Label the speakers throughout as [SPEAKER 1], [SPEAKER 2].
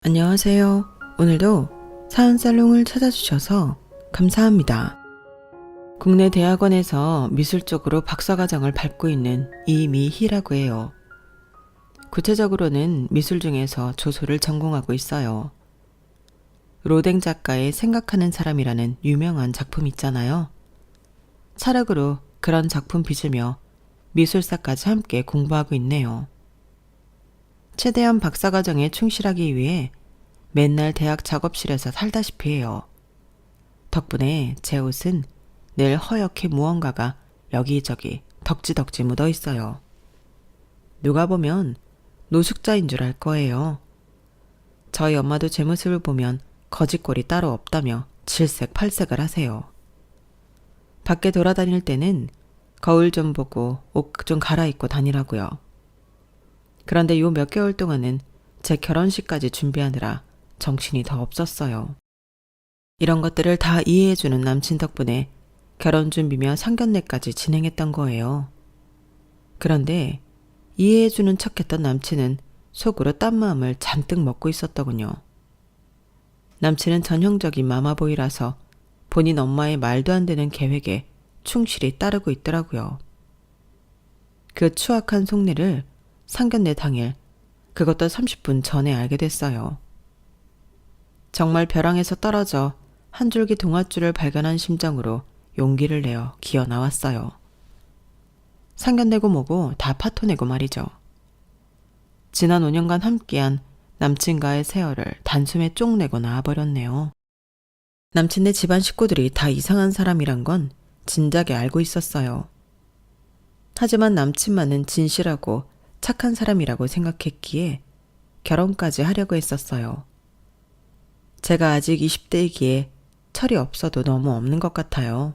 [SPEAKER 1] 안녕하세요. 오늘도 사연살롱을 찾아주셔서 감사합니다. 국내 대학원에서 미술 쪽으로 박사과정을 밟고 있는 이미희라고 해요. 구체적으로는 미술 중에서 조소를 전공하고 있어요. 로댕 작가의 생각하는 사람이라는 유명한 작품 있잖아요. 차력으로 그런 작품 빚으며 미술사까지 함께 공부하고 있네요. 최대한 박사과정에 충실하기 위해 맨날 대학 작업실에서 살다시피 해요. 덕분에 제 옷은 늘 허옇게 무언가가 여기저기 덕지덕지 묻어 있어요. 누가 보면 노숙자인 줄 알 거예요. 저희 엄마도 제 모습을 보면 거짓골이 따로 없다며 질색팔색을 하세요. 밖에 돌아다닐 때는 거울 좀 보고 옷 좀 갈아입고 다니라고요. 그런데 요 몇 개월 동안은 제 결혼식까지 준비하느라 정신이 더 없었어요. 이런 것들을 다 이해해주는 남친 덕분에 결혼 준비며 상견례까지 진행했던 거예요. 그런데 이해해주는 척했던 남친은 속으로 딴 마음을 잔뜩 먹고 있었더군요. 남친은 전형적인 마마보이라서 본인 엄마의 말도 안 되는 계획에 충실히 따르고 있더라고요. 그 추악한 속내를 상견례 당일, 그것도 30분 전에 알게 됐어요. 정말 벼랑에서 떨어져 한 줄기 동아줄을 발견한 심정으로 용기를 내어 기어 나왔어요. 상견례고 뭐고 다 파토내고 말이죠. 지난 5년간 함께한 남친과의 세월을 단숨에 쪽내고 나와버렸네요. 남친네 집안 식구들이 다 이상한 사람이란 건 진작에 알고 있었어요. 하지만 남친만은 진실하고 착한 사람이라고 생각했기에 결혼까지 하려고 했었어요. 제가 아직 20대이기에 철이 없어도 너무 없는 것 같아요.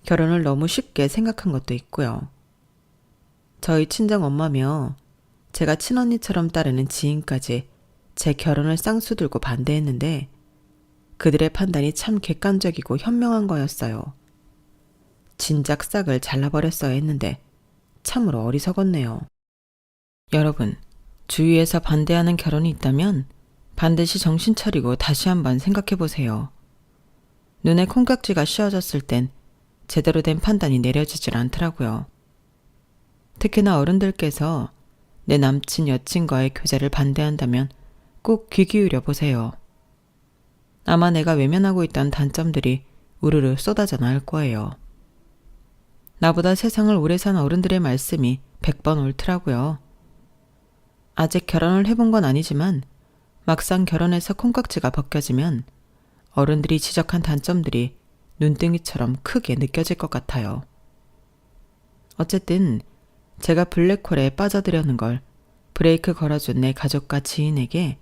[SPEAKER 1] 결혼을 너무 쉽게 생각한 것도 있고요. 저희 친정엄마며 제가 친언니처럼 따르는 지인까지 제 결혼을 쌍수들고 반대했는데 그들의 판단이 참 객관적이고 현명한 거였어요. 진작 싹을 잘라버렸어야 했는데 참으로 어리석었네요. 여러분, 주위에서 반대하는 결혼이 있다면 반드시 정신 차리고 다시 한번 생각해보세요. 눈에 콩깍지가 씌워졌을 땐 제대로 된 판단이 내려지질 않더라고요. 특히나 어른들께서 내 남친 여친과의 교제를 반대한다면 꼭 귀 기울여 보세요. 아마 내가 외면하고 있던 단점들이 우르르 쏟아져 나올 거예요. 나보다 세상을 오래 산 어른들의 말씀이 100번 옳더라고요. 아직 결혼을 해본 건 아니지만 막상 결혼해서 콩깍지가 벗겨지면 어른들이 지적한 단점들이 눈등이처럼 크게 느껴질 것 같아요. 어쨌든 제가 블랙홀에 빠져들려는 걸 브레이크 걸어준 내 가족과 지인에게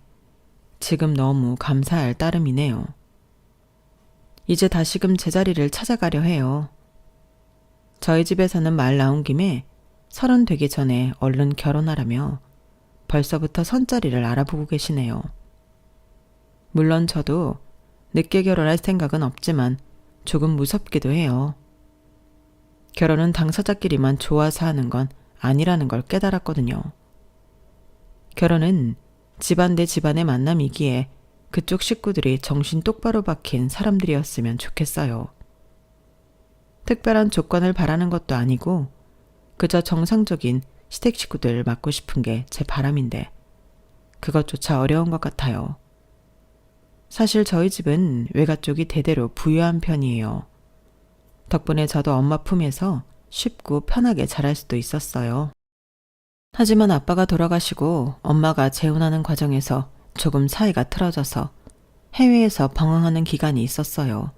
[SPEAKER 1] 지금 너무 감사할 따름이네요. 이제 다시금 제자리를 찾아가려 해요. 저희 집에서는 말 나온 김에 30 되기 전에 얼른 결혼하라며 벌써부터 선자리를 알아보고 계시네요. 물론 저도 늦게 결혼할 생각은 없지만 조금 무섭기도 해요. 결혼은 당사자끼리만 좋아서 하는 건 아니라는 걸 깨달았거든요. 결혼은 집안 대 집안의 만남이기에 그쪽 식구들이 정신 똑바로 박힌 사람들이었으면 좋겠어요. 특별한 조건을 바라는 것도 아니고 그저 정상적인 시댁 식구들 맡고 싶은 게 제 바람인데 그것조차 어려운 것 같아요. 사실 저희 집은 외가 쪽이 대대로 부유한 편이에요. 덕분에 저도 엄마 품에서 쉽고 편하게 자랄 수도 있었어요. 하지만 아빠가 돌아가시고 엄마가 재혼하는 과정에서 조금 사이가 틀어져서 해외에서 방황하는 기간이 있었어요.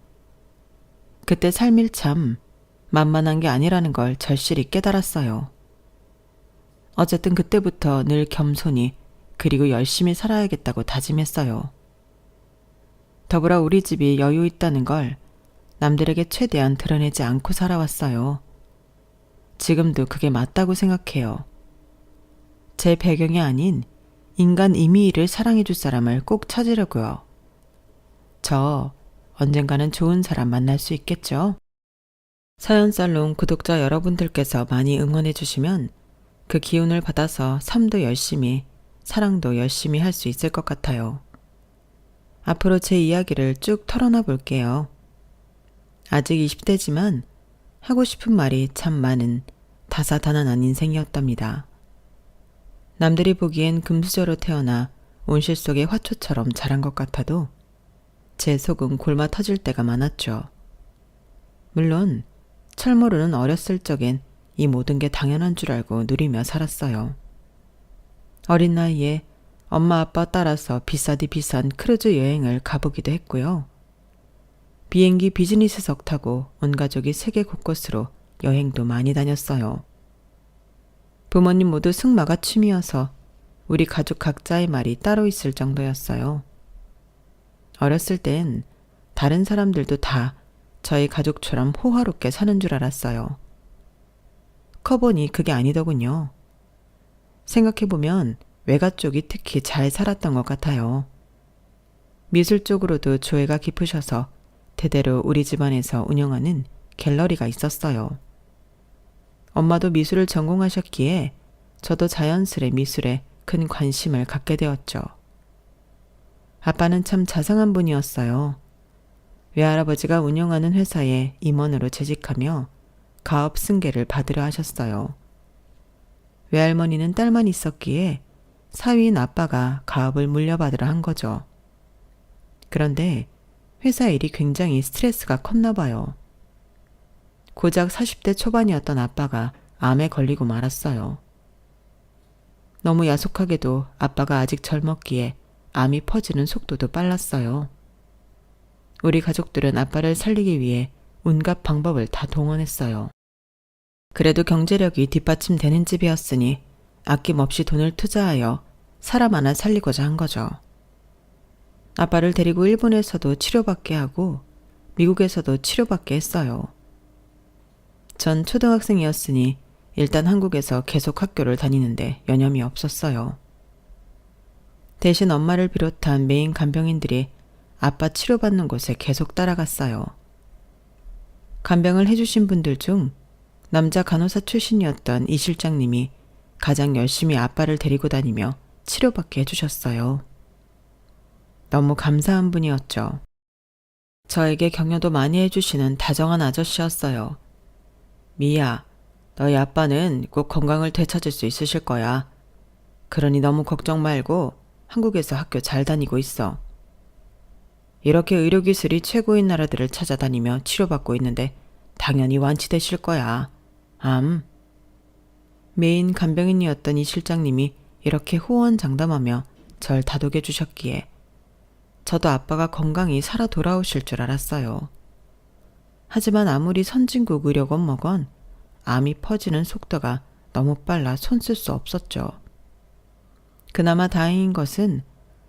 [SPEAKER 1] 그때 삶이 참 만만한 게 아니라는 걸 절실히 깨달았어요. 어쨌든 그때부터 늘 겸손히 그리고 열심히 살아야겠다고 다짐했어요. 더불어 우리 집이 여유 있다는 걸 남들에게 최대한 드러내지 않고 살아왔어요. 지금도 그게 맞다고 생각해요. 제 배경이 아닌 인간 이미희를 사랑해줄 사람을 꼭 찾으려고요. 저 언젠가는 좋은 사람 만날 수 있겠죠? 사연살롱 구독자 여러분들께서 많이 응원해 주시면 그 기운을 받아서 삶도 열심히 사랑도 열심히 할 수 있을 것 같아요. 앞으로 제 이야기를 쭉 털어놔 볼게요. 아직 20대지만 하고 싶은 말이 참 많은 다사다난한 인생이었답니다. 남들이 보기엔 금수저로 태어나 온실 속의 화초처럼 자란 것 같아도 제 속은 골마 터질 때가 많았죠. 물론 철모르는 어렸을 적엔 이 모든 게 당연한 줄 알고 누리며 살았어요. 어린 나이에 엄마 아빠 따라서 비싸디 비싼 크루즈 여행을 가보기도 했고요. 비행기 비즈니스석 타고 온 가족이 세계 곳곳으로 여행도 많이 다녔어요. 부모님 모두 승마가 취미여서 우리 가족 각자의 말이 따로 있을 정도였어요. 어렸을 땐 다른 사람들도 다 저희 가족처럼 호화롭게 사는 줄 알았어요. 커보니 그게 아니더군요. 생각해보면 외가 쪽이 특히 잘 살았던 것 같아요. 미술 쪽으로도 조예가 깊으셔서 대대로 우리 집안에서 운영하는 갤러리가 있었어요. 엄마도 미술을 전공하셨기에 저도 자연스레 미술에 큰 관심을 갖게 되었죠. 아빠는 참 자상한 분이었어요. 외할아버지가 운영하는 회사에 임원으로 재직하며 가업 승계를 받으려 하셨어요. 외할머니는 딸만 있었기에 사위인 아빠가 가업을 물려받으려 한 거죠. 그런데 회사 일이 굉장히 스트레스가 컸나 봐요. 고작 40대 초반이었던 아빠가 암에 걸리고 말았어요. 너무 야속하게도 아빠가 아직 젊었기에 암이 퍼지는 속도도 빨랐어요. 우리 가족들은 아빠를 살리기 위해 온갖 방법을 다 동원했어요. 그래도 경제력이 뒷받침되는 집이었으니 아낌없이 돈을 투자하여 사람 하나 살리고자 한 거죠. 아빠를 데리고 일본에서도 치료받게 하고 미국에서도 치료받게 했어요. 전 초등학생이었으니 일단 한국에서 계속 학교를 다니는데 여념이 없었어요. 대신 엄마를 비롯한 메인 간병인들이 아빠 치료받는 곳에 계속 따라갔어요. 간병을 해주신 분들 중 남자 간호사 출신이었던 이 실장님이 가장 열심히 아빠를 데리고 다니며 치료받게 해주셨어요. 너무 감사한 분이었죠. 저에게 격려도 많이 해주시는 다정한 아저씨였어요. 미야, 너희 아빠는 꼭 건강을 되찾을 수 있으실 거야. 그러니 너무 걱정 말고 한국에서 학교 잘 다니고 있어. 이렇게 의료기술이 최고인 나라들을 찾아다니며 치료받고 있는데 당연히 완치되실 거야. 메인 간병인이었던 이 실장님이 이렇게 호언장담하며 절 다독여 주셨기에 저도 아빠가 건강히 살아 돌아오실 줄 알았어요. 하지만 아무리 선진국 의료건 뭐건 암이 퍼지는 속도가 너무 빨라 손쓸 수 없었죠. 그나마 다행인 것은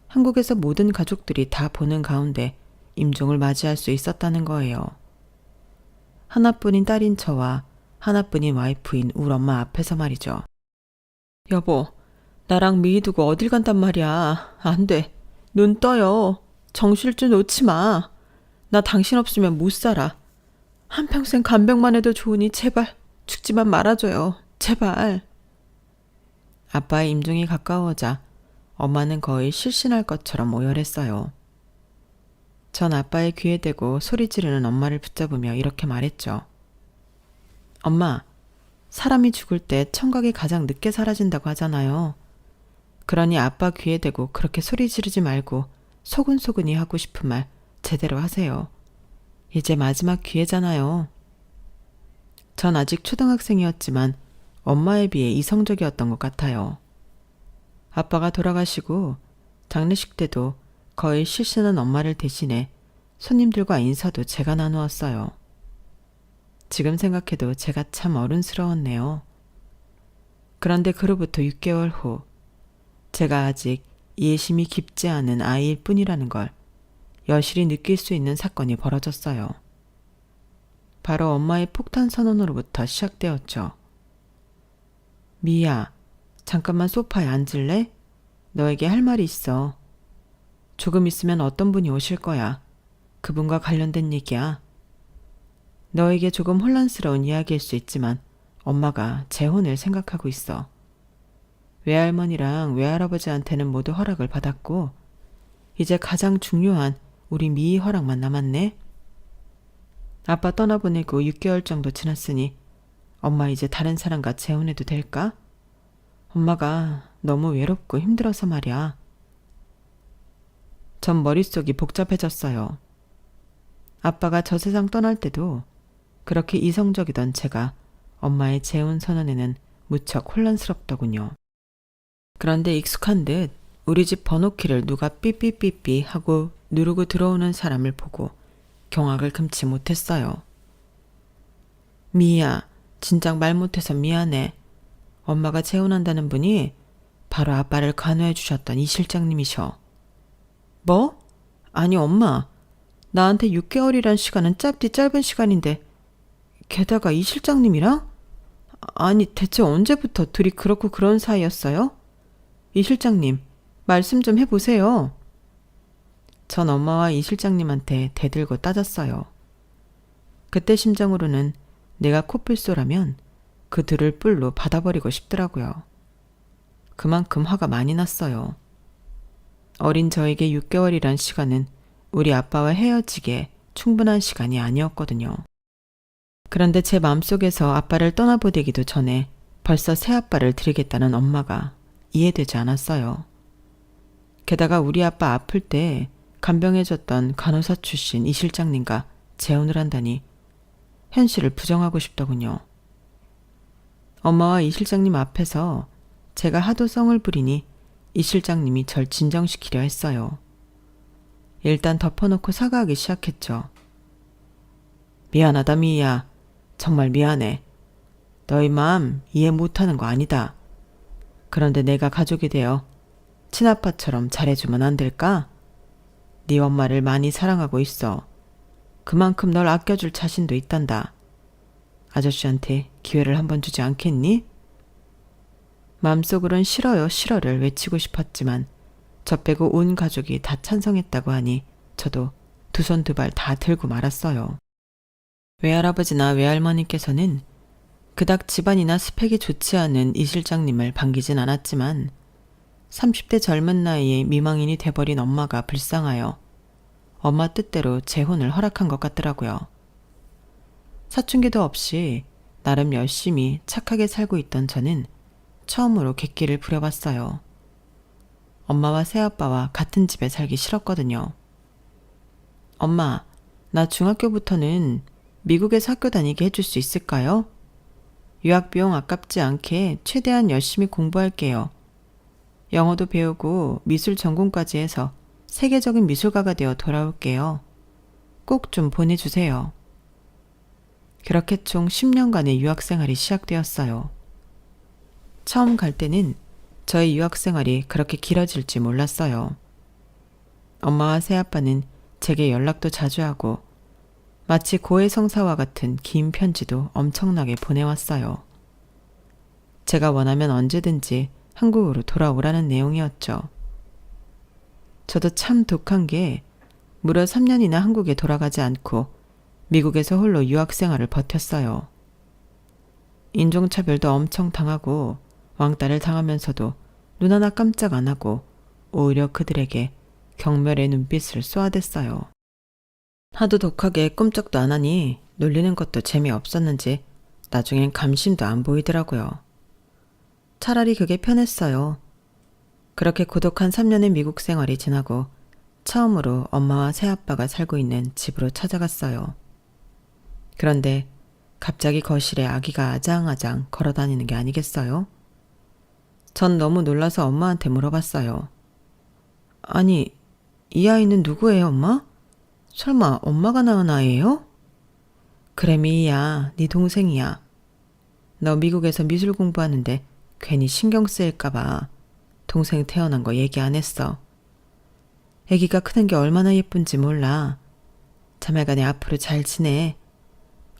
[SPEAKER 1] 한국에서 모든 가족들이 다 보는 가운데 임종을 맞이할 수 있었다는 거예요. 하나뿐인 딸인 저와 하나뿐인 와이프인 우리 엄마 앞에서 말이죠. 여보, 나랑 미희 두고 어딜 간단 말이야. 안 돼. 눈 떠요. 정신줄 놓지 마. 나 당신 없으면 못 살아. 한평생 간병만 해도 좋으니 제발 죽지만 말아줘요. 제발. 아빠의 임종이 가까워오자 엄마는 거의 실신할 것처럼 오열했어요. 전 아빠의 귀에 대고 소리 지르는 엄마를 붙잡으며 이렇게 말했죠. 엄마, 사람이 죽을 때 청각이 가장 늦게 사라진다고 하잖아요. 그러니 아빠 귀에 대고 그렇게 소리 지르지 말고 소근소근히 하고 싶은 말 제대로 하세요. 이제 마지막 기회잖아요. 전 아직 초등학생이었지만 엄마에 비해 이성적이었던 것 같아요. 아빠가 돌아가시고 장례식 때도 거의 실신한 엄마를 대신해 손님들과 인사도 제가 나누었어요. 지금 생각해도 제가 참 어른스러웠네요. 그런데 그로부터 6개월 후 제가 아직 이해심이 깊지 않은 아이일 뿐이라는 걸 여실히 느낄 수 있는 사건이 벌어졌어요. 바로 엄마의 폭탄 선언으로부터 시작되었죠. 미야, 잠깐만 소파에 앉을래? 너에게 할 말이 있어. 조금 있으면 어떤 분이 오실 거야. 그분과 관련된 얘기야. 너에게 조금 혼란스러운 이야기일 수 있지만 엄마가 재혼을 생각하고 있어. 외할머니랑 외할아버지한테는 모두 허락을 받았고 이제 가장 중요한 우리 미희 허락만 남았네. 아빠 떠나보내고 6개월 정도 지났으니 엄마 이제 다른 사람과 재혼해도 될까? 엄마가 너무 외롭고 힘들어서 말이야. 전 머릿속이 복잡해졌어요. 아빠가 저 세상 떠날 때도 그렇게 이성적이던 제가 엄마의 재혼 선언에는 무척 혼란스럽더군요. 그런데 익숙한 듯 우리 집 번호키를 누가 삐삐삐삐 하고 누르고 들어오는 사람을 보고 경악을 금치 못했어요. 미희야, 진작 말 못해서 미안해. 엄마가 재혼한다는 분이 바로 아빠를 간호해 주셨던 이 실장님이셔. 뭐? 아니 엄마, 나한테 6개월이란 시간은 짧디 짧은 시간인데 게다가 이 실장님이랑? 아니 대체 언제부터 둘이 그렇고 그런 사이였어요? 이 실장님, 말씀 좀 해보세요. 전 엄마와 이 실장님한테 대들고 따졌어요. 그때 심정으로는 내가 코뿔소라면 그 둘을 뿔로 받아버리고 싶더라고요. 그만큼 화가 많이 났어요. 어린 저에게 6개월이란 시간은 우리 아빠와 헤어지기에 충분한 시간이 아니었거든요. 그런데 제 마음속에서 아빠를 떠나보내기도 전에 벌써 새아빠를 드리겠다는 엄마가 이해되지 않았어요. 게다가 우리 아빠 아플 때 간병해줬던 간호사 출신 이 실장님과 재혼을 한다니 현실을 부정하고 싶더군요. 엄마와 이 실장님 앞에서 제가 하도 성을 부리니 이 실장님이 절 진정시키려 했어요. 일단 덮어놓고 사과하기 시작했죠. 미안하다 미희야. 정말 미안해. 너희 마음 이해 못하는 거 아니다. 그런데 내가 가족이 되어 친아빠처럼 잘해주면 안 될까? 네 엄마를 많이 사랑하고 있어. 그만큼 널 아껴줄 자신도 있단다. 아저씨한테 기회를 한번 주지 않겠니? 마음속으론 싫어요 싫어를 외치고 싶었지만 저 빼고 온 가족이 다 찬성했다고 하니 저도 두 손 두 발 다 들고 말았어요. 외할아버지나 외할머니께서는 그닥 집안이나 스펙이 좋지 않은 이 실장님을 반기진 않았지만 30대 젊은 나이에 미망인이 돼버린 엄마가 불쌍하여 엄마 뜻대로 재혼을 허락한 것 같더라고요. 사춘기도 없이 나름 열심히 착하게 살고 있던 저는 처음으로 객기를 부려봤어요. 엄마와 새아빠와 같은 집에 살기 싫었거든요. 엄마, 나 중학교부터는 미국에서 학교 다니게 해줄 수 있을까요? 유학비용 아깝지 않게 최대한 열심히 공부할게요. 영어도 배우고 미술 전공까지 해서 세계적인 미술가가 되어 돌아올게요. 꼭 좀 보내주세요. 그렇게 총 10년간의 유학생활이 시작되었어요. 처음 갈 때는 저의 유학생활이 그렇게 길어질지 몰랐어요. 엄마와 새아빠는 제게 연락도 자주 하고 마치 고해성사와 같은 긴 편지도 엄청나게 보내왔어요. 제가 원하면 언제든지 한국으로 돌아오라는 내용이었죠. 저도 참 독한 게 무려 3년이나 한국에 돌아가지 않고 미국에서 홀로 유학생활을 버텼어요. 인종차별도 엄청 당하고 왕따를 당하면서도 눈 하나 깜짝 안 하고 오히려 그들에게 경멸의 눈빛을 쏘아댔어요. 하도 독하게 꼼짝도 안 하니 놀리는 것도 재미없었는지 나중엔 감심도 안 보이더라고요. 차라리 그게 편했어요. 그렇게 고독한 3년의 미국 생활이 지나고 처음으로 엄마와 새아빠가 살고 있는 집으로 찾아갔어요. 그런데 갑자기 거실에 아기가 아장아장 걸어다니는 게 아니겠어요? 전 너무 놀라서 엄마한테 물어봤어요. 아니, 이 아이는 누구예요, 엄마? 설마 엄마가 낳은 아이예요? 그래, 미희야, 네 동생이야. 너 미국에서 미술 공부하는데 괜히 신경 쓰일까봐 동생 태어난 거 얘기 안 했어. 애기가 크는 게 얼마나 예쁜지 몰라. 자매간에 앞으로 잘 지내.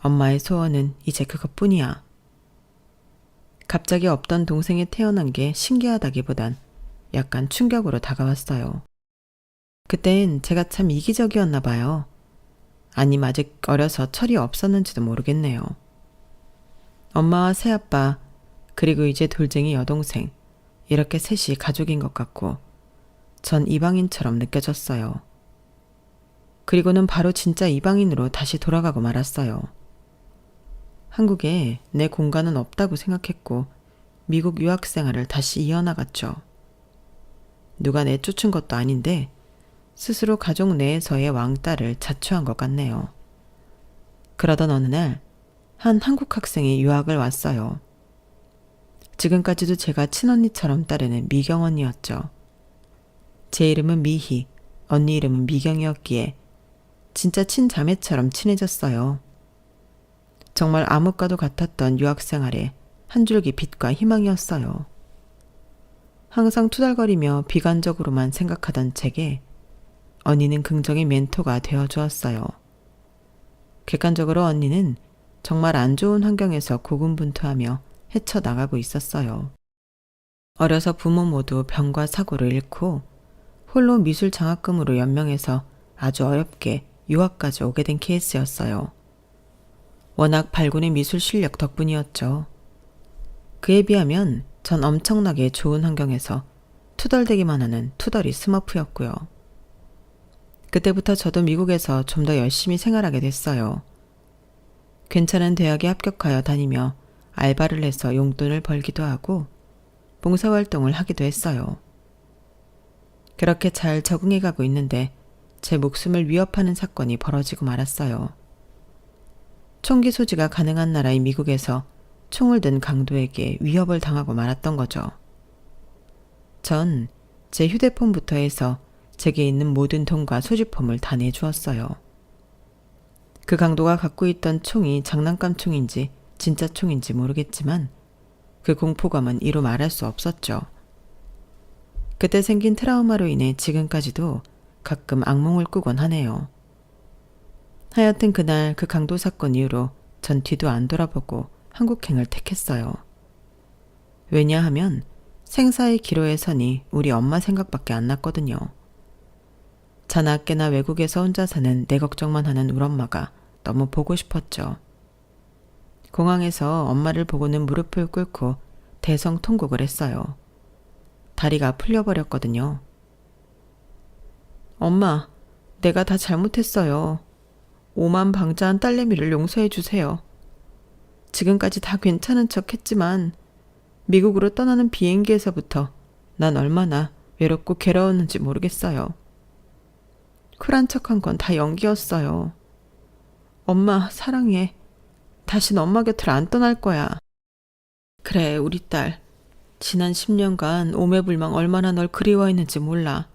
[SPEAKER 1] 엄마의 소원은 이제 그것뿐이야. 갑자기 없던 동생이 태어난 게 신기하다기보단 약간 충격으로 다가왔어요. 그땐 제가 참 이기적이었나 봐요. 아님 아직 어려서 철이 없었는지도 모르겠네요. 엄마와 새아빠, 그리고 이제 돌쟁이 여동생, 이렇게 셋이 가족인 것 같고 전 이방인처럼 느껴졌어요. 그리고는 바로 진짜 이방인으로 다시 돌아가고 말았어요. 한국에 내 공간은 없다고 생각했고 미국 유학 생활을 다시 이어나갔죠. 누가 내쫓은 것도 아닌데 스스로 가족 내에서의 왕따를 자초한 것 같네요. 그러던 어느 날 한 한국 학생이 유학을 왔어요. 지금까지도 제가 친언니처럼 따르는 미경 언니였죠. 제 이름은 미희, 언니 이름은 미경이었기에 진짜 친자매처럼 친해졌어요. 정말 암흑과도 같았던 유학생활에 한 줄기 빛과 희망이었어요. 항상 투덜거리며 비관적으로만 생각하던 제게 언니는 긍정의 멘토가 되어주었어요. 객관적으로 언니는 정말 안 좋은 환경에서 고군분투하며 헤쳐나가고 있었어요. 어려서 부모 모두 병과 사고를 잃고 홀로 미술 장학금으로 연명해서 아주 어렵게 유학까지 오게 된 케이스였어요. 워낙 발군의 미술 실력 덕분이었죠. 그에 비하면 전 엄청나게 좋은 환경에서 투덜대기만 하는 투덜이 스머프였고요. 그때부터 저도 미국에서 좀 더 열심히 생활하게 됐어요. 괜찮은 대학에 합격하여 다니며 알바를 해서 용돈을 벌기도 하고 봉사활동을 하기도 했어요. 그렇게 잘 적응해가고 있는데 제 목숨을 위협하는 사건이 벌어지고 말았어요. 총기 소지가 가능한 나라인 미국에서 총을 든 강도에게 위협을 당하고 말았던 거죠. 전 제 휴대폰부터 해서 제게 있는 모든 돈과 소지품을 다 내주었어요. 그 강도가 갖고 있던 총이 장난감 총인지 진짜 총인지 모르겠지만 그 공포감은 이루 말할 수 없었죠. 그때 생긴 트라우마로 인해 지금까지도 가끔 악몽을 꾸곤 하네요. 하여튼 그날 그 강도 사건 이후로 전 뒤도 안 돌아보고 한국행을 택했어요. 왜냐하면 생사의 기로에 서니 우리 엄마 생각밖에 안 났거든요. 자나깨나 외국에서 혼자 사는 내 걱정만 하는 우리 엄마가 너무 보고 싶었죠. 공항에서 엄마를 보고는 무릎을 꿇고 대성통곡을 했어요. 다리가 풀려버렸거든요. 엄마, 내가 다 잘못했어요. 오만방자한 딸내미를 용서해 주세요. 지금까지 다 괜찮은 척 했지만 미국으로 떠나는 비행기에서부터 난 얼마나 외롭고 괴로웠는지 모르겠어요. 쿨한 척한 건 다 연기였어요. 엄마 사랑해. 다신 엄마 곁을 안 떠날 거야. 그래 우리 딸. 지난 10년간 오매불망 얼마나 널 그리워했는지 몰라.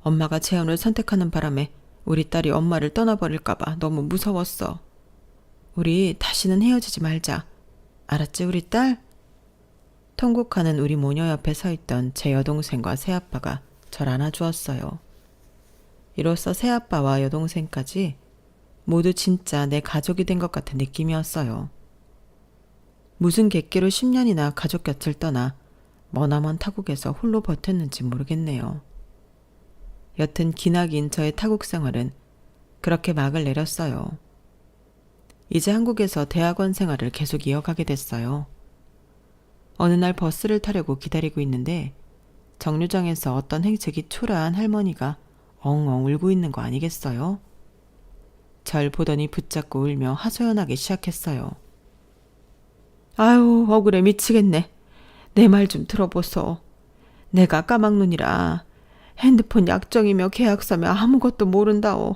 [SPEAKER 1] 엄마가 재혼을 선택하는 바람에 우리 딸이 엄마를 떠나버릴까봐 너무 무서웠어. 우리 다시는 헤어지지 말자. 알았지 우리 딸? 통곡하는 우리 모녀 옆에 서있던 제 여동생과 새아빠가 절 안아주었어요. 이로써 새아빠와 여동생까지 모두 진짜 내 가족이 된 것 같은 느낌이었어요. 무슨 객기로 10년이나 가족 곁을 떠나 머나먼 타국에서 홀로 버텼는지 모르겠네요. 여튼 기나긴 저의 타국 생활은 그렇게 막을 내렸어요. 이제 한국에서 대학원 생활을 계속 이어가게 됐어요. 어느 날 버스를 타려고 기다리고 있는데 정류장에서 어떤 행색이 초라한 할머니가 엉엉 울고 있는 거 아니겠어요? 절 보더니 붙잡고 울며 하소연하기 시작했어요. 아유 억울해 미치겠네. 내 말 좀 들어보소. 내가 까막눈이라 핸드폰 약정이며 계약서며 아무것도 모른다오.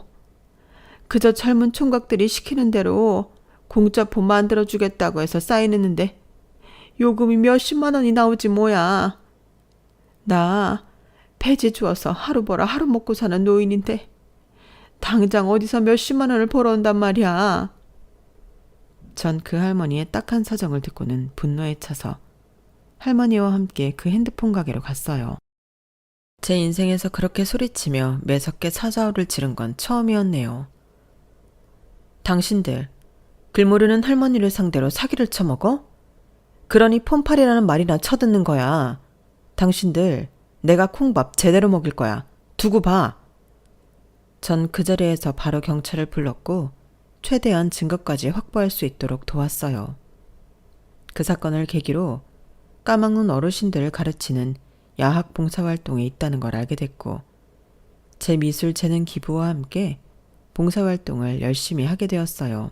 [SPEAKER 1] 그저 젊은 총각들이 시키는 대로 공짜폰 만들어주겠다고 해서 사인했는데 요금이 몇십만 원이 나오지 뭐야. 나 폐지 주어서 하루 벌어 하루 먹고 사는 노인인데 당장 어디서 몇십만 원을 벌어온단 말이야. 전 그 할머니의 딱한 사정을 듣고는 분노에 차서 할머니와 함께 그 핸드폰 가게로 갔어요. 제 인생에서 그렇게 소리치며 매섭게 사자우를 지른 건 처음이었네요. 당신들 글 모르는 할머니를 상대로 사기를 쳐먹어? 그러니 폰팔이라는 말이나 쳐듣는 거야. 당신들 내가 콩밥 제대로 먹일 거야. 두고 봐. 전 그 자리에서 바로 경찰을 불렀고 최대한 증거까지 확보할 수 있도록 도왔어요. 그 사건을 계기로 까막눈 어르신들을 가르치는 야학 봉사활동에 있다는 걸 알게 됐고, 제 미술 재능 기부와 함께 봉사활동을 열심히 하게 되었어요.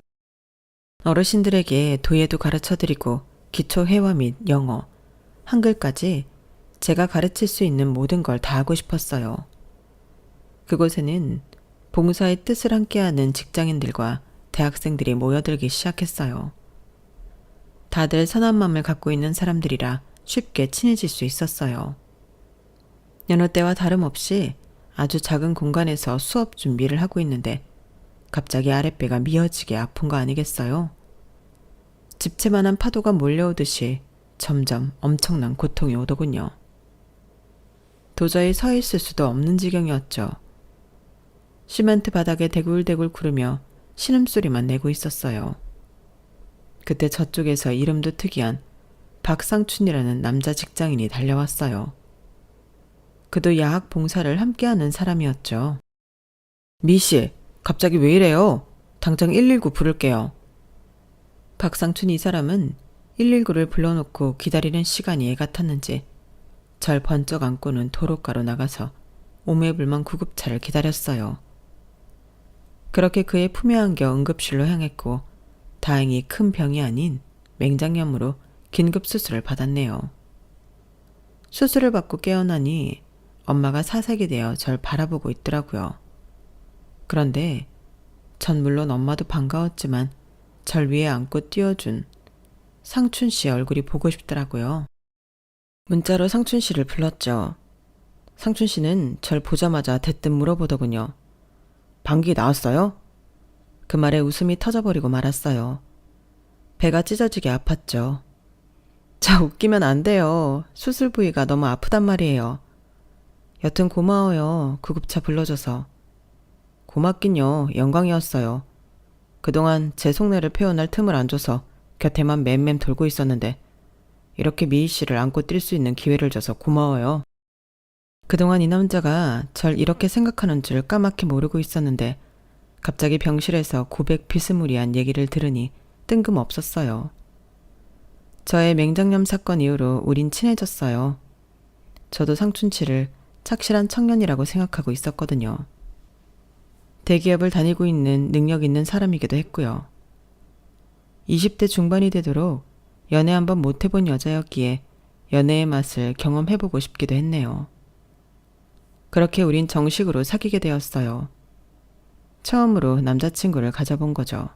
[SPEAKER 1] 어르신들에게 도예도 가르쳐드리고 기초 회화 및 영어, 한글까지 제가 가르칠 수 있는 모든 걸 다 하고 싶었어요. 그곳에는 봉사의 뜻을 함께하는 직장인들과 대학생들이 모여들기 시작했어요. 다들 선한 마음을 갖고 있는 사람들이라 쉽게 친해질 수 있었어요. 여느 때와 다름없이 아주 작은 공간에서 수업 준비를 하고 있는데 갑자기 아랫배가 미어지게 아픈 거 아니겠어요? 집채만한 파도가 몰려오듯이 점점 엄청난 고통이 오더군요. 도저히 서 있을 수도 없는 지경이었죠. 시멘트 바닥에 대굴대굴 구르며 신음소리만 내고 있었어요. 그때 저쪽에서 이름도 특이한 박상춘이라는 남자 직장인이 달려왔어요. 그도 야학 봉사를 함께하는 사람이었죠. 미씨, 갑자기 왜 이래요? 당장 119 부를게요. 박상춘 이 사람은 119를 불러놓고 기다리는 시간이 애 같았는지 절 번쩍 안고는 도로가로 나가서 오매불망 구급차를 기다렸어요. 그렇게 그의 품에 안겨 응급실로 향했고 다행히 큰 병이 아닌 맹장염으로 긴급 수술을 받았네요. 수술을 받고 깨어나니 엄마가 사색이 되어 절 바라보고 있더라고요. 그런데 전 물론 엄마도 반가웠지만 절 위에 안고 띄워준 상춘 씨 얼굴이 보고 싶더라고요. 문자로 상춘 씨를 불렀죠. 상춘 씨는 절 보자마자 대뜸 물어보더군요. 방귀 나왔어요? 그 말에 웃음이 터져버리고 말았어요. 배가 찢어지게 아팠죠. 자, 웃기면 안 돼요. 수술 부위가 너무 아프단 말이에요. 여튼 고마워요. 구급차 불러줘서. 고맙긴요. 영광이었어요. 그동안 제 속내를 표현할 틈을 안 줘서 곁에만 맴맴 돌고 있었는데 이렇게 미희 씨를 안고 뛸 수 있는 기회를 줘서 고마워요. 그동안 이 남자가 절 이렇게 생각하는 줄 까맣게 모르고 있었는데 갑자기 병실에서 고백 비스무리한 얘기를 들으니 뜬금없었어요. 저의 맹장염 사건 이후로 우린 친해졌어요. 저도 상춘치를 착실한 청년이라고 생각하고 있었거든요. 대기업을 다니고 있는 능력 있는 사람이기도 했고요. 20대 중반이 되도록 연애 한번 못 해본 여자였기에 연애의 맛을 경험해보고 싶기도 했네요. 그렇게 우린 정식으로 사귀게 되었어요. 처음으로 남자친구를 가져본 거죠.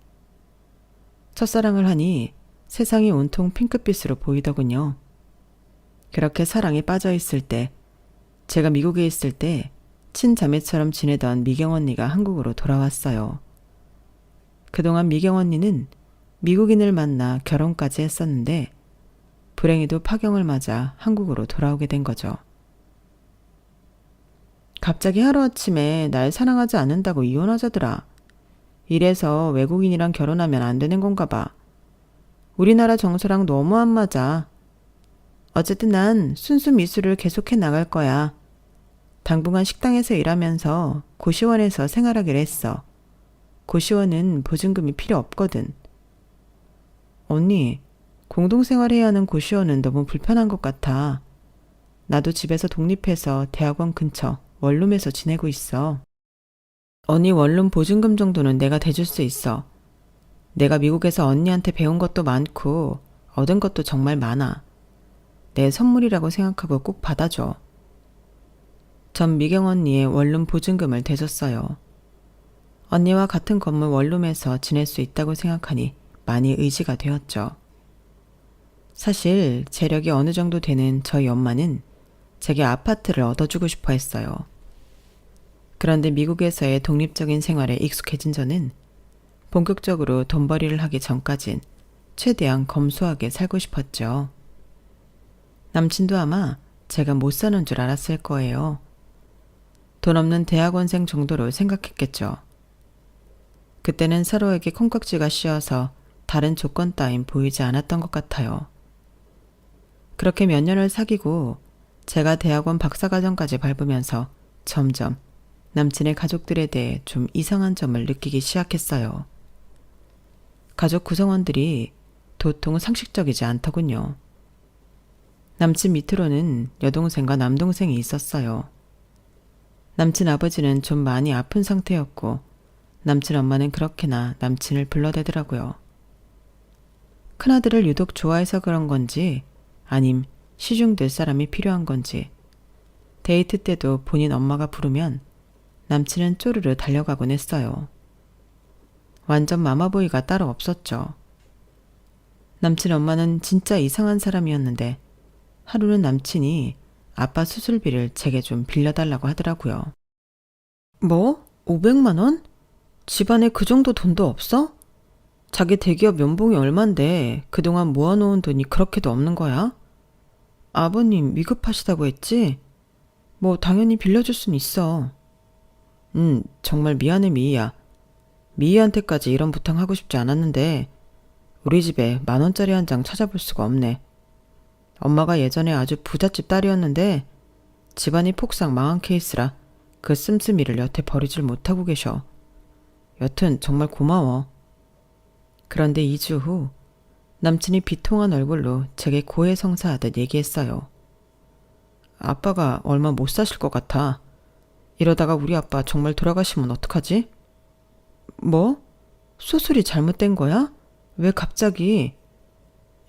[SPEAKER 1] 첫사랑을 하니 세상이 온통 핑크빛으로 보이더군요. 그렇게 사랑에 빠져있을 때, 제가 미국에 있을 때 친자매처럼 지내던 미경 언니가 한국으로 돌아왔어요. 그동안 미경 언니는 미국인을 만나 결혼까지 했었는데 불행히도 파경을 맞아 한국으로 돌아오게 된 거죠. 갑자기 하루아침에 날 사랑하지 않는다고 이혼하자더라. 이래서 외국인이랑 결혼하면 안 되는 건가 봐. 우리나라 정서랑 너무 안 맞아. 어쨌든 난 순수 미술을 계속해 나갈 거야. 당분간 식당에서 일하면서 고시원에서 생활하기로 했어. 고시원은 보증금이 필요 없거든. 언니, 공동생활해야 하는 고시원은 너무 불편한 것 같아. 나도 집에서 독립해서 대학원 근처 원룸에서 지내고 있어. 언니 원룸 보증금 정도는 내가 대줄 수 있어. 내가 미국에서 언니한테 배운 것도 많고 얻은 것도 정말 많아. 내 선물이라고 생각하고 꼭 받아줘. 전 미경 언니의 원룸 보증금을 대줬어요. 언니와 같은 건물 원룸에서 지낼 수 있다고 생각하니 많이 의지가 되었죠. 사실 재력이 어느 정도 되는 저희 엄마는 제게 아파트를 얻어주고 싶어 했어요. 그런데 미국에서의 독립적인 생활에 익숙해진 저는 본격적으로 돈벌이를 하기 전까진 최대한 검소하게 살고 싶었죠. 남친도 아마 제가 못 사는 줄 알았을 거예요. 돈 없는 대학원생 정도로 생각했겠죠. 그때는 서로에게 콩깍지가 씌어서 다른 조건 따윈 보이지 않았던 것 같아요. 그렇게 몇 년을 사귀고 제가 대학원 박사과정까지 밟으면서 점점 남친의 가족들에 대해 좀 이상한 점을 느끼기 시작했어요. 가족 구성원들이 도통 상식적이지 않더군요. 남친 밑으로는 여동생과 남동생이 있었어요. 남친 아버지는 좀 많이 아픈 상태였고 남친 엄마는 그렇게나 남친을 불러대더라고요. 큰아들을 유독 좋아해서 그런 건지 아님 시중될 사람이 필요한 건지 데이트 때도 본인 엄마가 부르면 남친은 쪼르르 달려가곤 했어요. 완전 마마보이가 따로 없었죠. 남친 엄마는 진짜 이상한 사람이었는데 하루는 남친이 아빠 수술비를 제게 좀 빌려달라고 하더라고요. 뭐? 500만 원? 집안에 그 정도 돈도 없어? 자기 대기업 연봉이 얼만데 그동안 모아놓은 돈이 그렇게도 없는 거야? 아버님 위급하시다고 했지? 뭐 당연히 빌려줄 순 있어. 정말 미안해 미희야. 미희한테까지 이런 부탁하고 싶지 않았는데 우리 집에 10,000원짜리 한 장 찾아볼 수가 없네. 엄마가 예전에 아주 부잣집 딸이었는데 집안이 폭삭 망한 케이스라 그 씀씀이를 여태 버리질 못하고 계셔. 여튼 정말 고마워. 그런데 2주 후 남친이 비통한 얼굴로 제게 고해성사하듯 얘기했어요. 아빠가 얼마 못 사실 것 같아. 이러다가 우리 아빠 정말 돌아가시면 어떡하지? 뭐? 수술이 잘못된 거야? 왜 갑자기?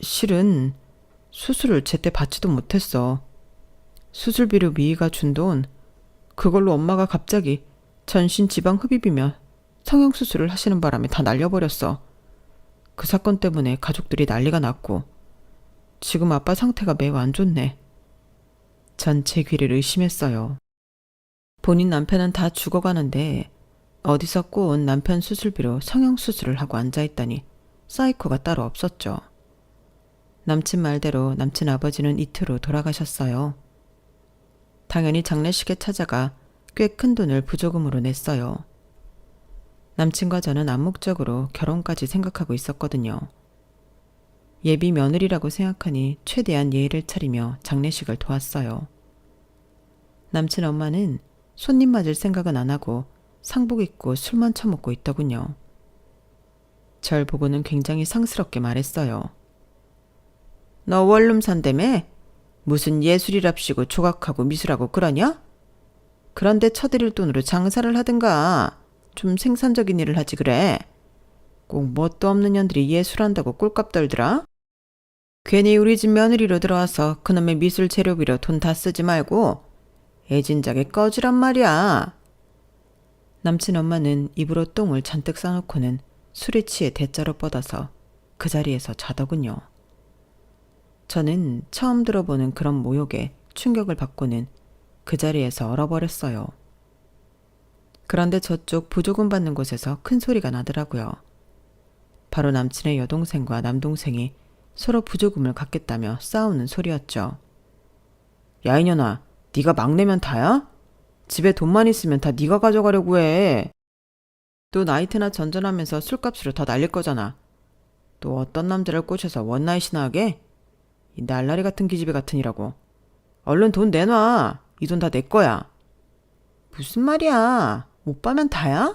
[SPEAKER 1] 실은 수술을 제때 받지도 못했어. 수술비로 미희가 준 돈, 그걸로 엄마가 갑자기 전신 지방 흡입이며 성형수술을 하시는 바람에 다 날려버렸어. 그 사건 때문에 가족들이 난리가 났고 지금 아빠 상태가 매우 안 좋네. 전 제 귀를 의심했어요. 본인 남편은 다 죽어가는데 어디서 꼬은 남편 수술비로 성형수술을 하고 앉아있다니 사이코가 따로 없었죠. 남친 말대로 남친 아버지는 이틀 후 돌아가셨어요. 당연히 장례식에 찾아가 꽤 큰 돈을 부조금으로 냈어요. 남친과 저는 암묵적으로 결혼까지 생각하고 있었거든요. 예비 며느리라고 생각하니 최대한 예의를 차리며 장례식을 도왔어요. 남친 엄마는 손님 맞을 생각은 안 하고 상복 입고 술만 처먹고 있더군요. 절 보고는 굉장히 상스럽게 말했어요. 너 원룸 산다며? 무슨 예술이랍시고 조각하고 미술하고 그러냐? 그런데 쳐드릴 돈으로 장사를 하든가 좀 생산적인 일을 하지 그래. 꼭 뭣도 없는 년들이 예술한다고 꼴값 떨더라? 괜히 우리 집 며느리로 들어와서 그놈의 미술 재료비로 돈 다 쓰지 말고 애진작에 꺼지란 말이야. 남친 엄마는 입으로 똥을 잔뜩 싸놓고는 술에 취해 대자로 뻗어서 그 자리에서 자더군요. 저는 처음 들어보는 그런 모욕에 충격을 받고는 그 자리에서 얼어버렸어요. 그런데 저쪽 부조금 받는 곳에서 큰 소리가 나더라고요. 바로 남친의 여동생과 남동생이 서로 부조금을 갖겠다며 싸우는 소리였죠. 야 이년아, 네가 막내면 다야? 집에 돈만 있으면 다 네가 가져가려고 해. 또 나이트나 전전하면서 술값으로 더 날릴 거잖아. 또 어떤 남자를 꼬셔서 원나잇이나 하게? 이 날라리 같은 기집애 같으니라고. 얼른 돈 내놔. 이 돈 다 내 거야. 무슨 말이야. 오빠면 다야?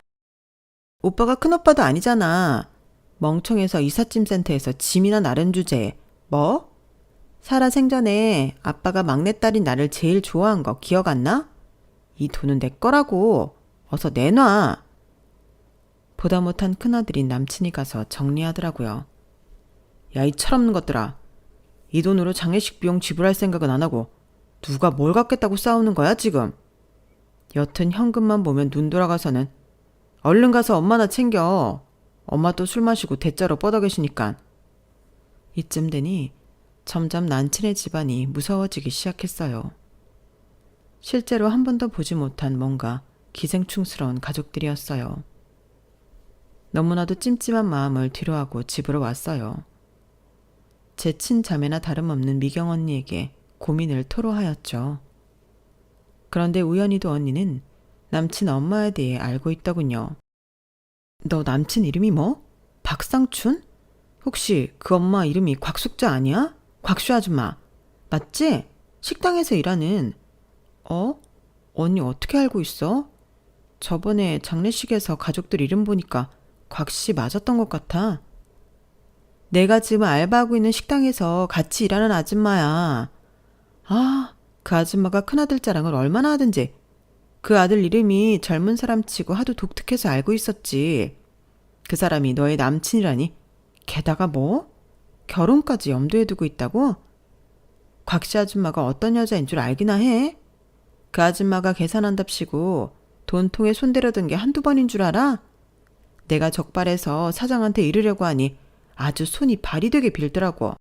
[SPEAKER 1] 오빠가 큰오빠도 아니잖아. 멍청해서 이삿짐 센터에서 짐이나 나른 주제에 뭐? 살아생전에 아빠가 막내딸인 나를 제일 좋아한 거 기억 안 나? 이 돈은 내 거라고. 어서 내놔. 보다 못한 큰아들인 남친이 가서 정리하더라고요. 야, 이 철없는 것들아. 이 돈으로 장례식 비용 지불할 생각은 안 하고 누가 뭘 갖겠다고 싸우는 거야 지금. 여튼 현금만 보면 눈 돌아가서는 얼른 가서 엄마나 챙겨. 엄마 또 술 마시고 대자로 뻗어 계시니까. 이쯤 되니 점점 남친의 집안이 무서워지기 시작했어요. 실제로 한 번도 보지 못한 뭔가 기생충스러운 가족들이었어요. 너무나도 찜찜한 마음을 뒤로하고 집으로 왔어요. 제 친자매나 다름없는 미경 언니에게 고민을 토로하였죠. 그런데 우연히도 언니는 남친 엄마에 대해 알고 있더군요. 너 남친 이름이 뭐? 박상춘? 혹시 그 엄마 이름이 곽숙자 아니야? 곽슈 아줌마. 맞지? 식당에서 일하는. 언니 어떻게 알고 있어? 저번에 장례식에서 가족들 이름 보니까 곽씨 맞았던 것 같아. 내가 지금 알바하고 있는 식당에서 같이 일하는 아줌마야. 아, 그 아줌마가 큰아들 자랑을 얼마나 하든지. 그 아들 이름이 젊은 사람 치고 하도 독특해서 알고 있었지. 그 사람이 너의 남친이라니? 게다가 뭐? 결혼까지 염두에 두고 있다고? 곽씨 아줌마가 어떤 여자인 줄 알기나 해? 그 아줌마가 계산한답시고 돈통에 손대려던 게 한두 번인 줄 알아? 내가 적발해서 사장한테 이르려고 하니 아주 손이 발이 되게 빌더라고.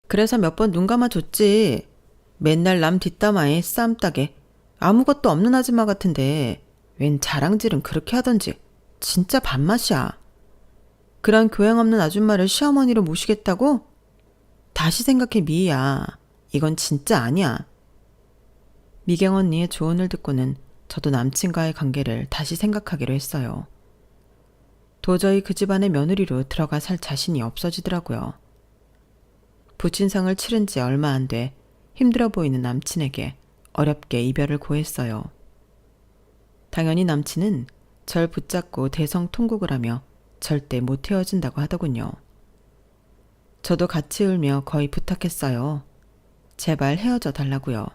[SPEAKER 1] 그래서 몇 번 눈 감아줬지. 맨날 남 뒷담화에 쌈따게 아무것도 없는 아줌마 같은데 웬 자랑질은 그렇게 하던지 진짜 밥맛이야. 그런 교양 없는 아줌마를 시어머니로 모시겠다고? 다시 생각해 미희야. 이건 진짜 아니야. 미경 언니의 조언을 듣고는 저도 남친과의 관계를 다시 생각하기로 했어요. 도저히 그 집안의 며느리로 들어가 살 자신이 없어지더라고요. 부친상을 치른 지 얼마 안 돼 힘들어 보이는 남친에게 어렵게 이별을 고했어요. 당연히 남친은 절 붙잡고 대성통곡을 하며 절대 못 헤어진다고 하더군요. 저도 같이 울며 거의 부탁했어요. 제발 헤어져 달라고요.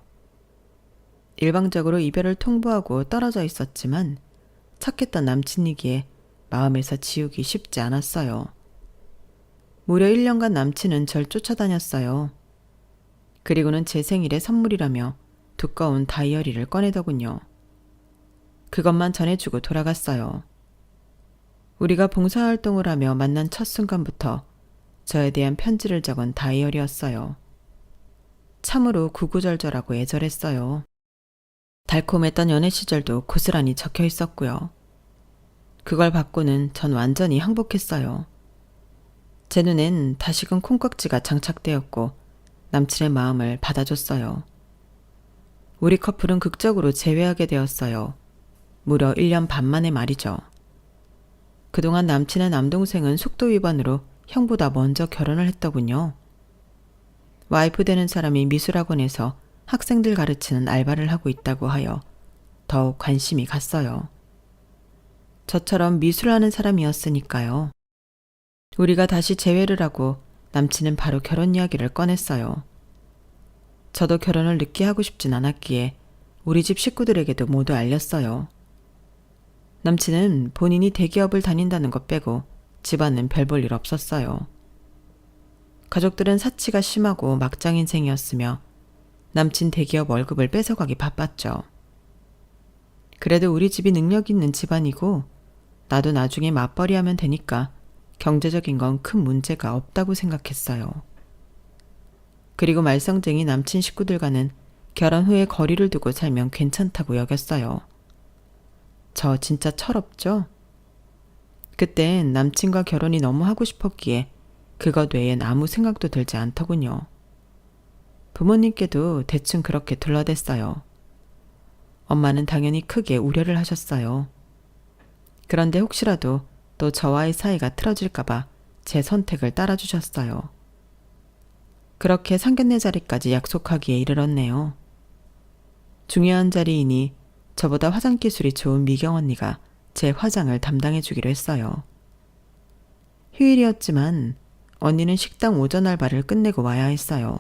[SPEAKER 1] 일방적으로 이별을 통보하고 떨어져 있었지만 착했던 남친이기에 마음에서 지우기 쉽지 않았어요. 무려 1년간 남친은 절 쫓아다녔어요. 그리고는 제 생일에 선물이라며 두꺼운 다이어리를 꺼내더군요. 그것만 전해주고 돌아갔어요. 우리가 봉사활동을 하며 만난 첫 순간부터 저에 대한 편지를 적은 다이어리였어요. 참으로 구구절절하고 애절했어요. 달콤했던 연애 시절도 고스란히 적혀 있었고요. 그걸 받고는 전 완전히 항복했어요. 제 눈엔 다시금 콩깍지가 장착되었고 남친의 마음을 받아줬어요. 우리 커플은 극적으로 재회하게 되었어요. 무려 1년 반 만에 말이죠. 그동안 남친의 남동생은 속도 위반으로 형보다 먼저 결혼을 했더군요. 와이프 되는 사람이 미술학원에서 학생들 가르치는 알바를 하고 있다고 하여 더욱 관심이 갔어요. 저처럼 미술하는 사람이었으니까요. 우리가 다시 재회를 하고 남친은 바로 결혼 이야기를 꺼냈어요. 저도 결혼을 늦게 하고 싶진 않았기에 우리 집 식구들에게도 모두 알렸어요. 남친은 본인이 대기업을 다닌다는 것 빼고 집안은 별 볼 일 없었어요. 가족들은 사치가 심하고 막장 인생이었으며 남친 대기업 월급을 뺏어가기 바빴죠. 그래도 우리 집이 능력 있는 집안이고 나도 나중에 맞벌이하면 되니까 경제적인 건 큰 문제가 없다고 생각했어요. 그리고 말썽쟁이 남친 식구들과는 결혼 후에 거리를 두고 살면 괜찮다고 여겼어요. 저 진짜 철없죠? 그땐 남친과 결혼이 너무 하고 싶었기에 그것 외엔 아무 생각도 들지 않더군요. 부모님께도 대충 그렇게 둘러댔어요. 엄마는 당연히 크게 우려를 하셨어요. 그런데 혹시라도 또 저와의 사이가 틀어질까봐 제 선택을 따라주셨어요. 그렇게 상견례 자리까지 약속하기에 이르렀네요. 중요한 자리이니 저보다 화장 기술이 좋은 미경 언니가 제 화장을 담당해 주기로 했어요. 휴일이었지만 언니는 식당 오전 알바를 끝내고 와야 했어요.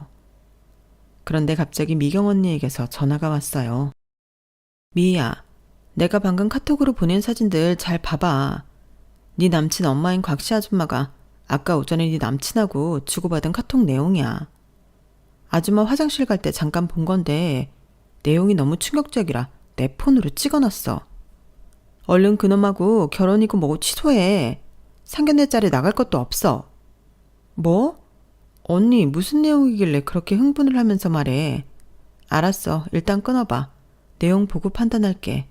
[SPEAKER 1] 그런데 갑자기 미경 언니에게서 전화가 왔어요. 미희야, 내가 방금 카톡으로 보낸 사진들 잘 봐봐. 네 남친 엄마인 곽씨 아줌마가 아까 오전에 네 남친하고 주고받은 카톡 내용이야. 아줌마 화장실 갈 때 잠깐 본 건데 내용이 너무 충격적이라 내 폰으로 찍어놨어. 얼른 그놈하고 결혼이고 뭐고 취소해. 상견례 자리 나갈 것도 없어. 뭐? 언니 무슨 내용이길래 그렇게 흥분을 하면서 말해. 알았어. 일단 끊어봐. 내용 보고 판단할게.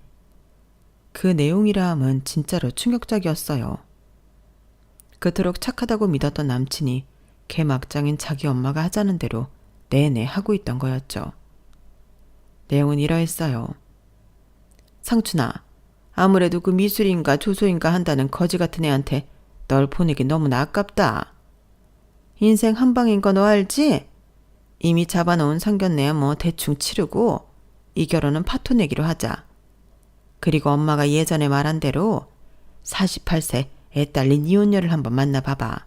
[SPEAKER 1] 그 내용이라 함은 진짜로 충격적이었어요. 그토록 착하다고 믿었던 남친이 개막장인 자기 엄마가 하자는 대로 내내 하고 있던 거였죠. 내용은 이러했어요. 상춘아, 아무래도 그 미술인가 조소인가 한다는 거지 같은 애한테 널 보내기 너무나 아깝다. 인생 한방인 거 너 알지? 이미 잡아놓은 상견례야 뭐 대충 치르고 이 결혼은 파토 내기로 하자. 그리고 엄마가 예전에 말한 대로 48세 애 딸린 이혼녀를 한번 만나봐봐.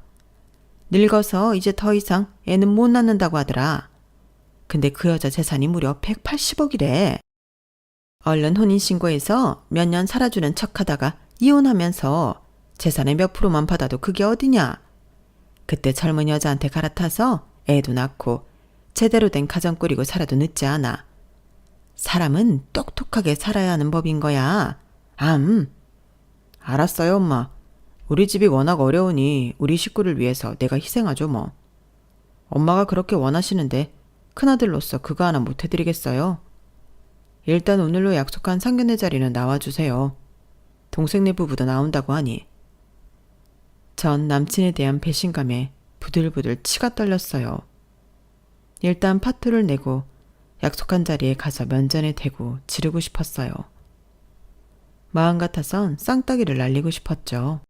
[SPEAKER 1] 늙어서 이제 더 이상 애는 못 낳는다고 하더라. 근데 그 여자 재산이 무려 180억이래. 얼른 혼인신고해서 몇 년 살아주는 척하다가 이혼하면서 재산의 몇 프로만 받아도 그게 어디냐. 그때 젊은 여자한테 갈아타서 애도 낳고 제대로 된 가정 꾸리고 살아도 늦지 않아. 사람은 똑똑하게 살아야 하는 법인 거야. 알았어요, 엄마. 우리 집이 워낙 어려우니 우리 식구를 위해서 내가 희생하죠, 뭐. 엄마가 그렇게 원하시는데 큰아들로서 그거 하나 못 해드리겠어요. 일단 오늘로 약속한 상견례 자리는 나와주세요. 동생네 부부도 나온다고 하니. 전 남친에 대한 배신감에 부들부들 치가 떨렸어요. 일단 파토를 내고 약속한 자리에 가서 면전에 대고 지르고 싶었어요. 마음 같아선 쌍따기를 날리고 싶었죠.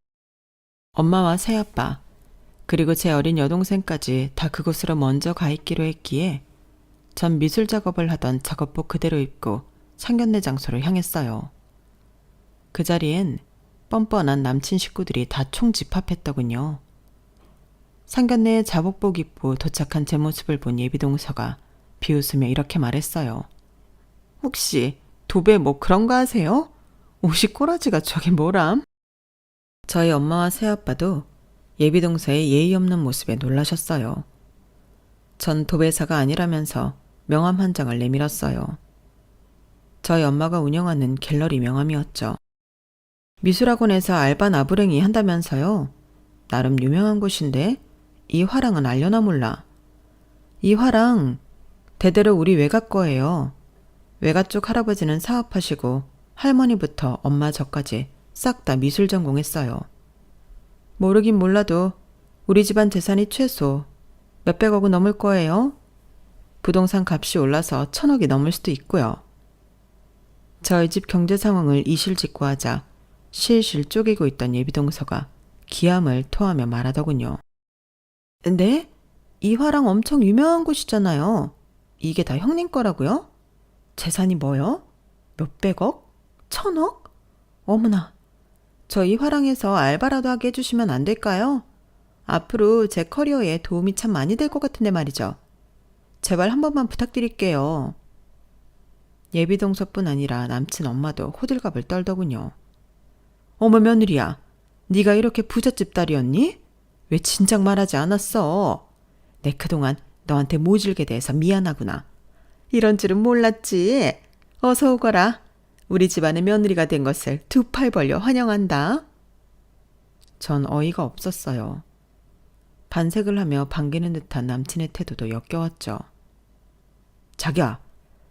[SPEAKER 1] 엄마와 새아빠, 그리고 제 어린 여동생까지 다 그곳으로 먼저 가 있기로 했기에 전 미술 작업을 하던 작업복 그대로 입고 상견례 장소로 향했어요. 그 자리엔 뻔뻔한 남친 식구들이 다 총집합했더군요. 상견례에 자복복 입고 도착한 제 모습을 본 예비동서가 비웃으며 이렇게 말했어요. 혹시 도배 뭐 그런 거 하세요? 옷이 꼬라지가 저게 뭐람? 저희 엄마와 새아빠도 예비동서의 예의 없는 모습에 놀라셨어요. 전 도배사가 아니라면서 명함 한 장을 내밀었어요. 저희 엄마가 운영하는 갤러리 명함이었죠. 미술학원에서 알바 나부랭이 한다면서요. 나름 유명한 곳인데 이 화랑은 알려나 몰라. 이 화랑 대대로 우리 외가 거예요. 외가 쪽 할아버지는 사업하시고 할머니부터 엄마 저까지 싹 다 미술 전공했어요. 모르긴 몰라도 우리 집안 재산이 최소 몇백억은 넘을 거예요. 부동산 값이 올라서 1,000억이 넘을 수도 있고요. 저희 집 경제 상황을 이실직고하자 실실 쪼개고 있던 예비동서가 기함을 토하며 말하더군요. 네? 이 화랑 엄청 유명한 곳이잖아요. 이게 다 형님 거라고요? 재산이 뭐요? 몇백억? 1,000억? 어머나, 저 이 화랑에서 알바라도 하게 해주시면 안 될까요? 앞으로 제 커리어에 도움이 참 많이 될 것 같은데 말이죠. 제발 한 번만 부탁드릴게요. 예비동서뿐 아니라 남친 엄마도 호들갑을 떨더군요. 어머 며느리야, 네가 이렇게 부잣집 딸이었니? 왜 진작 말하지 않았어? 내 그동안 너한테 모질게 대해서 미안하구나. 이런 줄은 몰랐지. 어서 오거라. 우리 집안의 며느리가 된 것을 두 팔 벌려 환영한다. 전 어이가 없었어요. 반색을 하며 반기는 듯한 남친의 태도도 역겨웠죠. 자기야,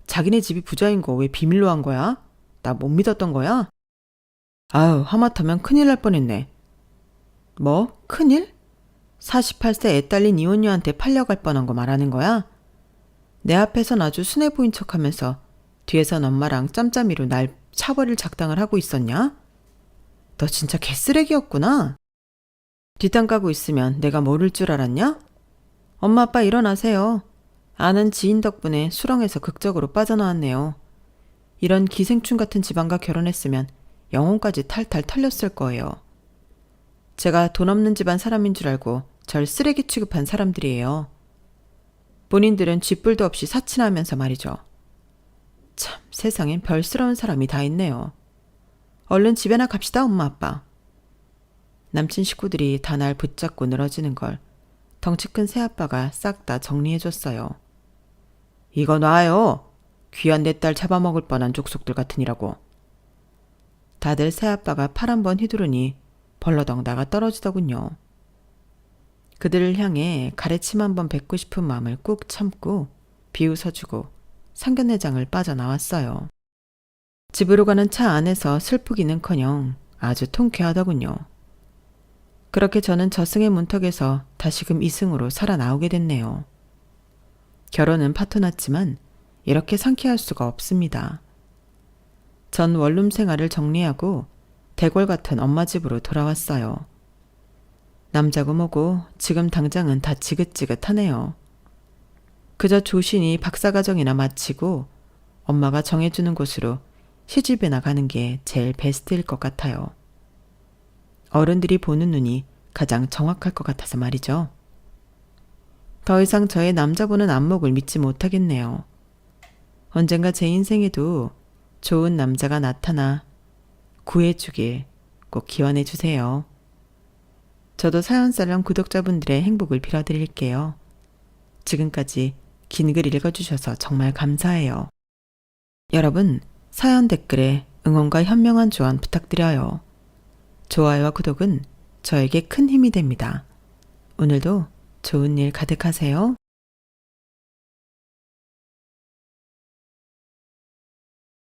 [SPEAKER 1] 자기네 집이 부자인 거 왜 비밀로 한 거야? 나 못 믿었던 거야? 아유, 하마터면 큰일 날 뻔했네. 뭐? 큰일? 48세 애 딸린 이혼녀한테 팔려갈 뻔한 거 말하는 거야? 내 앞에선 아주 순해 보인 척하면서 뒤에선 엄마랑 짬짬이로 날 차버릴 작당을 하고 있었냐? 너 진짜 개쓰레기였구나. 뒷담 까고 있으면 내가 모를 줄 알았냐? 엄마 아빠 일어나세요. 아는 지인 덕분에 수렁에서 극적으로 빠져나왔네요. 이런 기생충 같은 집안과 결혼했으면 영혼까지 탈탈 털렸을 거예요. 제가 돈 없는 집안 사람인 줄 알고 절 쓰레기 취급한 사람들이에요. 본인들은 쥐뿔도 없이 사치나면서 말이죠. 참, 세상엔 별스러운 사람이 다 있네요. 얼른 집에나 갑시다, 엄마 아빠. 남친 식구들이 다 날 붙잡고 늘어지는 걸 덩치 큰 새아빠가 싹 다 정리해줬어요. 이거 놔요. 귀한 내 딸 잡아먹을 뻔한 족속들 같으니라고. 다들 새아빠가 팔 한 번 휘두르니 벌러덩 나가 떨어지더군요. 그들을 향해 가래침 한 번 뱉고 싶은 마음을 꾹 참고 비웃어주고 상견례장을 빠져나왔어요. 집으로 가는 차 안에서 슬프기는커녕 아주 통쾌하더군요. 그렇게 저는 저승의 문턱에서 다시금 이승으로 살아나오게 됐네요. 결혼은 파토났지만 이렇게 상쾌할 수가 없습니다. 전 원룸 생활을 정리하고 대궐 같은 엄마 집으로 돌아왔어요. 남자고 뭐고 지금 당장은 다 지긋지긋하네요. 그저 조신이 박사과정이나 마치고 엄마가 정해주는 곳으로 시집이나 가는 게 제일 베스트일 것 같아요. 어른들이 보는 눈이 가장 정확할 것 같아서 말이죠. 더 이상 저의 남자 보는 안목을 믿지 못하겠네요. 언젠가 제 인생에도 좋은 남자가 나타나 구해주길 꼭 기원해 주세요. 저도 사연살람 구독자분들의 행복을 빌어드릴게요. 지금까지 긴 글 읽어주셔서 정말 감사해요. 여러분, 사연 댓글에 응원과 현명한 조언 부탁드려요. 좋아요와 구독은 저에게 큰 힘이 됩니다. 오늘도 좋은 일 가득하세요.